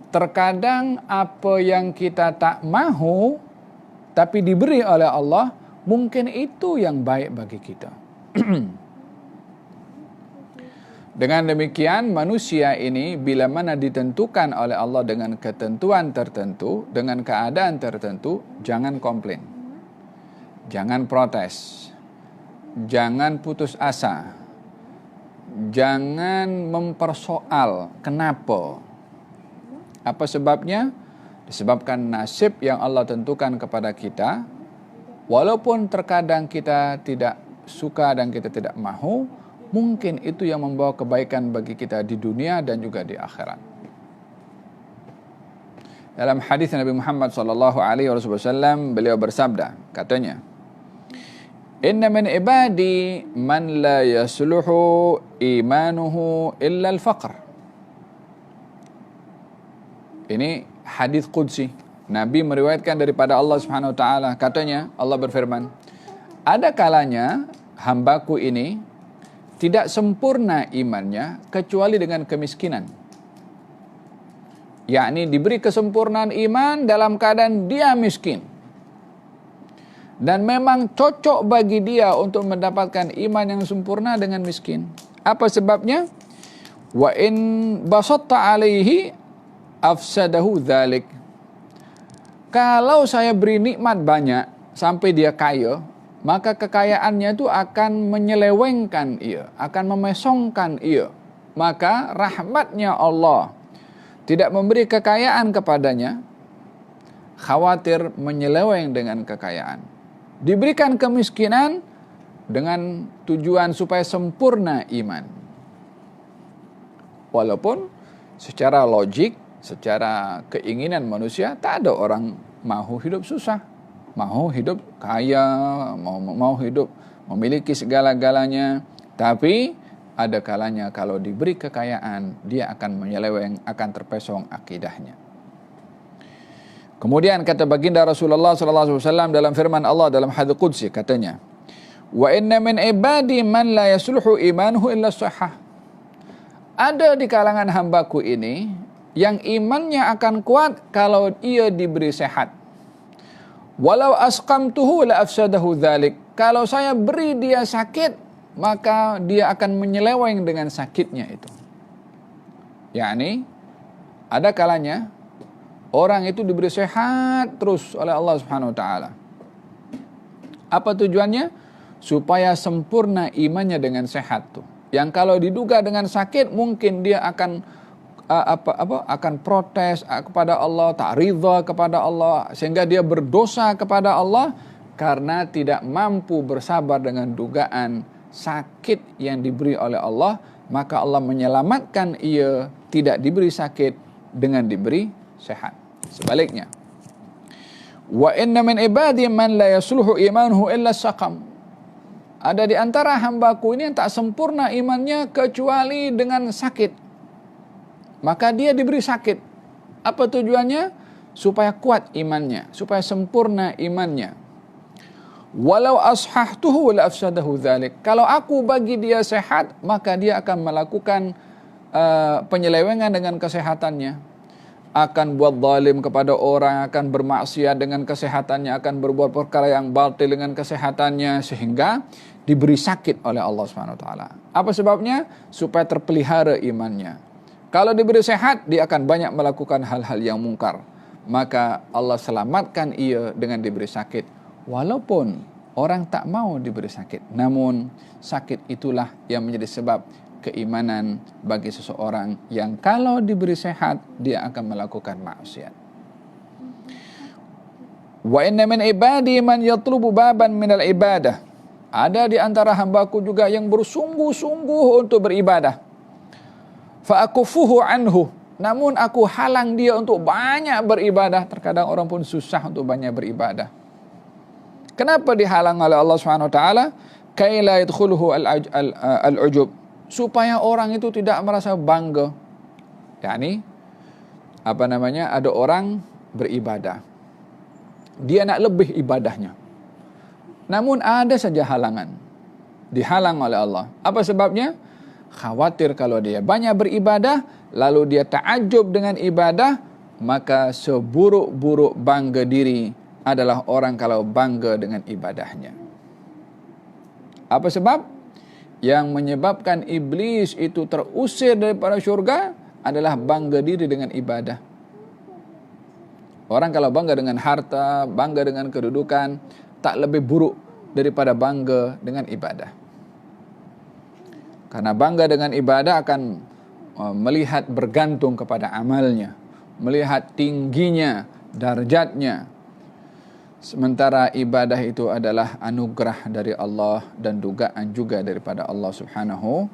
Terkadang apa yang kita tak mahu tapi diberi oleh Allah, mungkin itu yang baik bagi kita. Dengan demikian manusia ini bila mana ditentukan oleh Allah dengan ketentuan tertentu, dengan keadaan tertentu, jangan komplain. Jangan protes. Jangan putus asa. Jangan mempersoal kenapa. Apa sebabnya? Disebabkan nasib yang Allah tentukan kepada kita, walaupun terkadang kita tidak suka dan kita tidak mahu, mungkin itu yang membawa kebaikan bagi kita di dunia dan juga di akhirat. Dalam hadis Nabi Muhammad sallallahu alaihi wasallam, beliau bersabda, katanya, "Inna min ibadi man la yasluhu imanuhu illa al-faqr." Ini hadis qudsi. Nabi meriwayatkan daripada Allah Subhanahu wa taala, katanya Allah berfirman, ada kalanya hambaku ini tidak sempurna imannya kecuali dengan kemiskinan. Yakni diberi kesempurnaan iman dalam keadaan dia miskin. Dan memang cocok bagi dia untuk mendapatkan iman yang sempurna dengan miskin. Apa sebabnya? Wa in basatta alaihi afsadahu dzalik. Kalau saya beri nikmat banyak sampai dia kaya, maka kekayaannya itu akan menyelewengkan ia, akan memesongkan ia. Maka rahmatnya Allah tidak memberi kekayaan kepadanya, khawatir menyeleweng dengan kekayaan. Diberikan kemiskinan dengan tujuan supaya sempurna iman. Walaupun secara logik, secara keinginan manusia, tak ada orang mau hidup susah, mau hidup kaya, mau hidup memiliki segala-galanya. Tapi ada kalanya kalau diberi kekayaan, dia akan menyeleweng, akan terpesong akidahnya. Kemudian kata baginda Rasulullah SAW dalam firman Allah dalam hadits qudsi, katanya, wa inna min ibadi man la yasluhu imanuhu illa sahah. Ada di kalangan hambaku ini yang imannya akan kuat kalau ia diberi sehat. Walau asqamtuhu la afsadahu dzalik. Kalau saya beri dia sakit, maka dia akan menyeleweng dengan sakitnya itu. Yakni ada kalanya orang itu diberi sehat terus oleh Allah Subhanahu wa taala. Apa tujuannya? Supaya sempurna imannya dengan sehat tuh. Yang kalau diduga dengan sakit, mungkin dia akan akan protes kepada Allah, tak ridha kepada Allah, sehingga dia berdosa kepada Allah karena tidak mampu bersabar dengan dugaan sakit yang diberi oleh Allah. Maka Allah menyelamatkan ia tidak diberi sakit dengan diberi sehat. Sebaliknya, wa inna min ibadi man la yasluhu imanuhu illa saqam. Ada di antara hambaku ini yang tak sempurna imannya kecuali dengan sakit. Maka dia diberi sakit. Apa tujuannya? Supaya kuat imannya, supaya sempurna imannya. Walau ashahtuhu la afsadahu dzalik. Kalau aku bagi dia sehat, maka dia akan melakukan penyelewengan dengan kesehatannya. Akan buat zalim kepada orang, akan bermaksiat dengan kesehatannya, akan berbuat perkara yang batil dengan kesehatannya, sehingga diberi sakit oleh Allah Subhanahu wa taala. Apa sebabnya? Supaya terpelihara imannya. Kalau diberi sehat, dia akan banyak melakukan hal-hal yang mungkar. Maka Allah selamatkan ia dengan diberi sakit. Walaupun orang tak mau diberi sakit, namun sakit itulah yang menjadi sebab keimanan bagi seseorang yang kalau diberi sehat, dia akan melakukan maksiat. Wa inna min ibadi man yatlubu baban minal ibadah. Ada di antara hambaku juga yang bersungguh-sungguh untuk beribadah. Fa akufuhu anhu. Namun aku halang dia untuk banyak beribadah. Terkadang orang pun susah untuk banyak beribadah. Kenapa dihalang oleh Allah SWT? Kai la yadkhuluhu al-ujub. Supaya orang itu tidak merasa bangga. Yani, ada orang beribadah. Dia nak lebih ibadahnya. Namun ada saja halangan. Dihalang oleh Allah. Apa sebabnya? Khawatir kalau dia banyak beribadah, lalu dia ta'ajub dengan ibadah, maka seburuk-buruk bangga diri adalah orang kalau bangga dengan ibadahnya. Apa sebab? Yang menyebabkan iblis itu terusir daripada syurga adalah bangga diri dengan ibadah. Orang kalau bangga dengan harta, bangga dengan kedudukan, tak lebih buruk daripada bangga dengan ibadah. Karena bangga dengan ibadah akan melihat bergantung kepada amalnya, melihat tingginya darjatnya. Sementara ibadah itu adalah anugerah dari Allah dan dugaan juga daripada Allah Subhanahu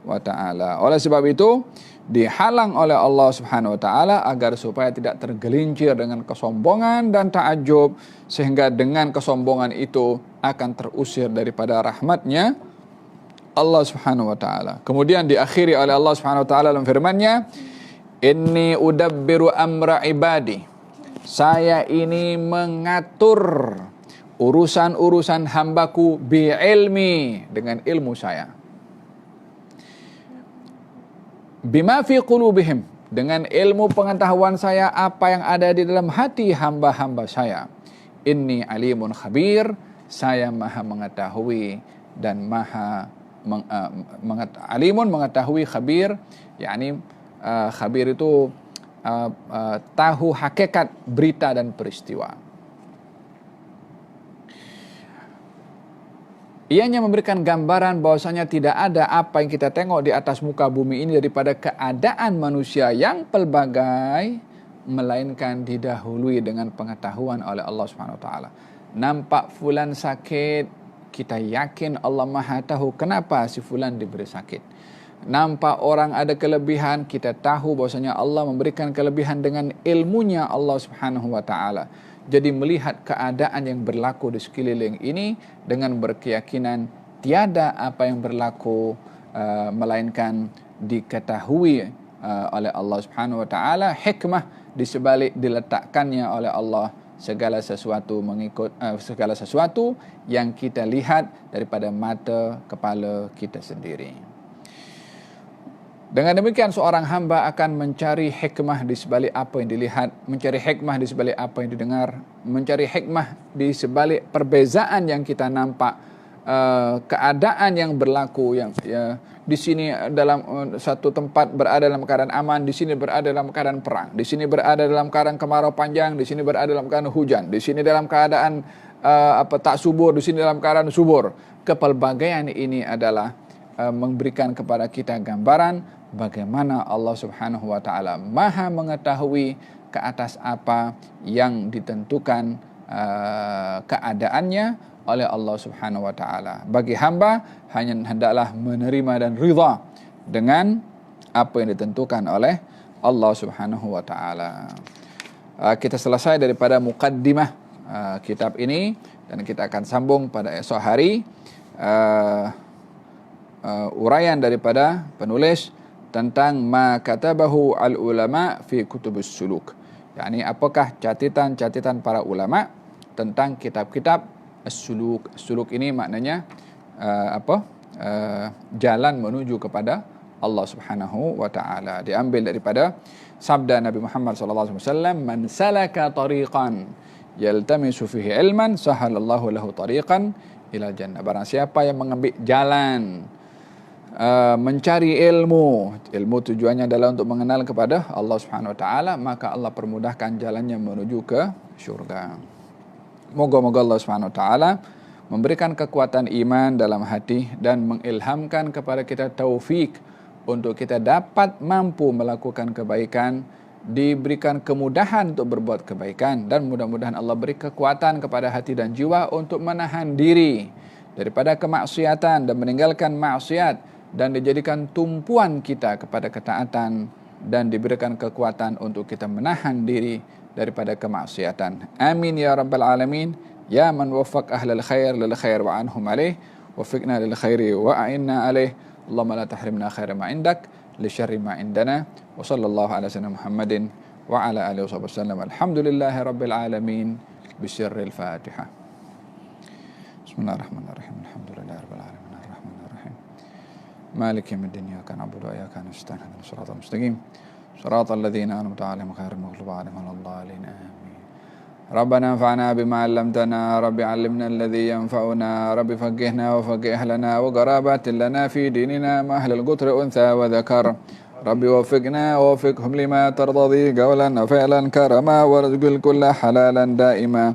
wa ta'ala. Oleh sebab itu, dihalang oleh Allah Subhanahu wa ta'ala agar supaya tidak tergelincir dengan kesombongan dan ta'ajub, sehingga dengan kesombongan itu akan terusir daripada rahmatnya Allah Subhanahu wa ta'ala. Kemudian diakhiri oleh Allah Subhanahu wa ta'ala dalam firman-Nya, inni udabbiru amra ibadi. Saya ini mengatur urusan-urusan hambaku bi'ilmi, dengan ilmu saya. Bima fi qulubihim, dengan ilmu pengetahuan saya apa yang ada di dalam hati hamba-hamba saya. Inni alimun khabir, saya maha mengetahui dan maha alimun mengetahui, khabir yakni khabir itu tahu hakikat berita dan peristiwa. Ianya memberikan gambaran bahwasanya tidak ada apa yang kita tengok di atas muka bumi ini daripada keadaan manusia yang pelbagai, melainkan didahului dengan pengetahuan oleh Allah Subhanahu wa taala. Nampak fulan sakit, kita yakin Allah Maha tahu kenapa si fulan diberi sakit. Nampak orang ada kelebihan, kita tahu bahwasanya Allah memberikan kelebihan dengan ilmunya Allah Subhanahu wa taala. Jadi melihat keadaan yang berlaku di sekeliling ini dengan berkeyakinan tiada apa yang berlaku melainkan diketahui oleh Allah Subhanahu wa taala, hikmah di sebalik diletakkannya oleh Allah segala sesuatu mengikut segala sesuatu yang kita lihat daripada mata kepala kita sendiri. Dengan demikian seorang hamba akan mencari hikmah di sebalik apa yang dilihat, mencari hikmah di sebalik apa yang didengar, mencari hikmah di sebalik perbezaan yang kita nampak, keadaan yang berlaku yang di sini dalam satu tempat berada dalam keadaan aman, di sini berada dalam keadaan perang, di sini berada dalam keadaan kemarau panjang, di sini berada dalam keadaan hujan, di sini dalam keadaan tak subur, di sini dalam keadaan subur. Kepelbagaian ini adalah memberikan kepada kita gambaran bagaimana Allah Subhanahu wa taala maha mengetahui ke atas apa yang ditentukan keadaannya oleh Allah Subhanahu wa taala. Bagi hamba hanya hendaklah menerima dan ridha dengan apa yang ditentukan oleh Allah Subhanahu wa taala. Kita selesai daripada muqaddimah kitab ini dan kita akan sambung pada esok hari uraian daripada penulis tentang ma katabahu al ulama fi kutubus suluk. yakni apakah catatan para ulama tentang kitab-kitab as-suluk. Suluk ini maknanya jalan menuju kepada Allah Subhanahu wa taala. Diambil daripada sabda Nabi Muhammad sallallahu alaihi wasallam, "Man salaka tariqan yaltamisu fihi ilman, sahalallahu lahu tariqan ila jannah." Barang siapa yang mengambil jalan mencari ilmu tujuannya adalah untuk mengenal kepada Allah Subhanahu wa taala, maka Allah permudahkan jalannya menuju ke syurga. Moga-moga Allah Subhanahu wa taala memberikan kekuatan iman dalam hati dan mengilhamkan kepada kita taufik untuk kita dapat mampu melakukan kebaikan, diberikan kemudahan untuk berbuat kebaikan, dan mudah-mudahan Allah beri kekuatan kepada hati dan jiwa untuk menahan diri daripada kemaksiatan dan meninggalkan maksiat, dan dijadikan tumpuan kita kepada ketaatan, dan diberikan kekuatan untuk kita menahan diri daripada kemaksiatan. Amin ya rabbal alamin. Ya man waffaq ahlal khair lil khair wa anhum alaih, wafiqna lil khairi wa a'inna alaih. Allahumma la tahrimna khaira ma indak li syarri ma indana. Wa sallallahu ala sayyidina Muhammadin wa ala alihi wasallam. Alhamdulillahi rabbil alamin. Bisirril Fatihah. Bismillahirrahmanirrahim. Alhamdulillahi rabbil alamin. مالك يوم الدين إياك نعبد وإياك نستعين اهدنا الصراط المستقيم صراط الذين أنعمت عليهم غير المغضوب عليهم ولا الضالين آمين. ربنا انفعنا بما علمتنا، رب علمنا الذي ينفعنا، رب فقهنا وفقه أهلنا وقرابات لنا في ديننا ما أهل القطر أنثى وذكر، رب وفقنا ووفقهم لما ترضي قولا وفعلا كرما، وارزق الكل حلالا دائما،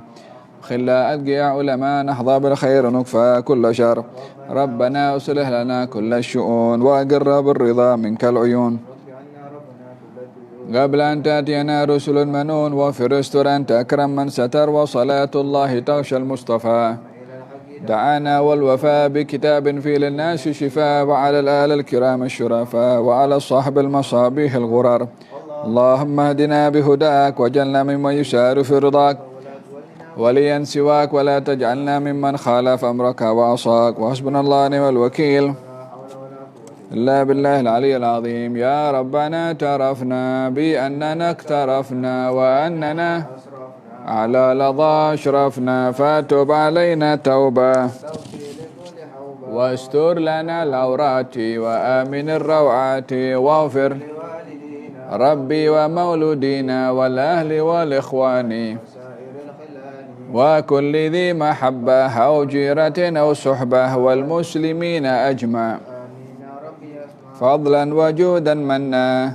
خلا أتقياء علماء نحظى بالخير ونكفى كل شر، ربنا أصلح لنا كل الشؤون وأقر بالرضا منك العيون، قبل أن تأتينا رسل منون، وفي استر أنت أكرم من ستر، وصلاة الله تغشى المصطفى دعانا والوفاء بكتاب فيه للناس شفاء، وعلى الآل الكرام الشرفاء، وعلى الصحب المصابيح الغرر. اللهم اهدنا بهداك وجلنا ممن يسار في رضاك، وليا سواك ولا تجعلنا ممن خالف أمرك وعصاك، وحسبنا الله ونعم الوكيل. لا بالله العلي العظيم. يا ربنا اعترفنا بأننا اقترفنا وأننا على لظى أشرفنا فتب علينا توبة واستر لنا العورات وآمن الروعات واغفر ربي ومولودينا والأهل والإخوان وكل ذي محبة أو جيرة أو صحبة والمسلمين أجمع فضلا وجودا منا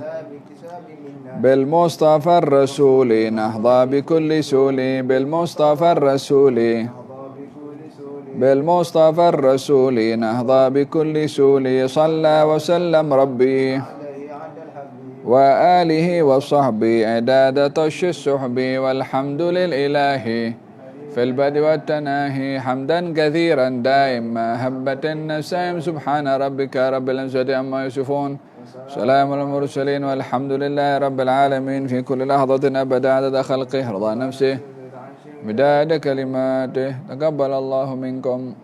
بالمصطفى الرسول نهضى بكل سول بالمصطفى الرسول بالمصطفى الرسول نهضى بكل سول صلى وسلم ربي وآله وصحبه عداد طش السحب والحمد للإله في البدء والتناهي حمدا كثيرا دائما هبة النسائم سبحان ربك رب العزة عما يصفون سلام على المرسلين والحمد لله رب العالمين في كل لحظة أبدا عدد خلقه رضا نفسه مداد كلماته تقبل الله منكم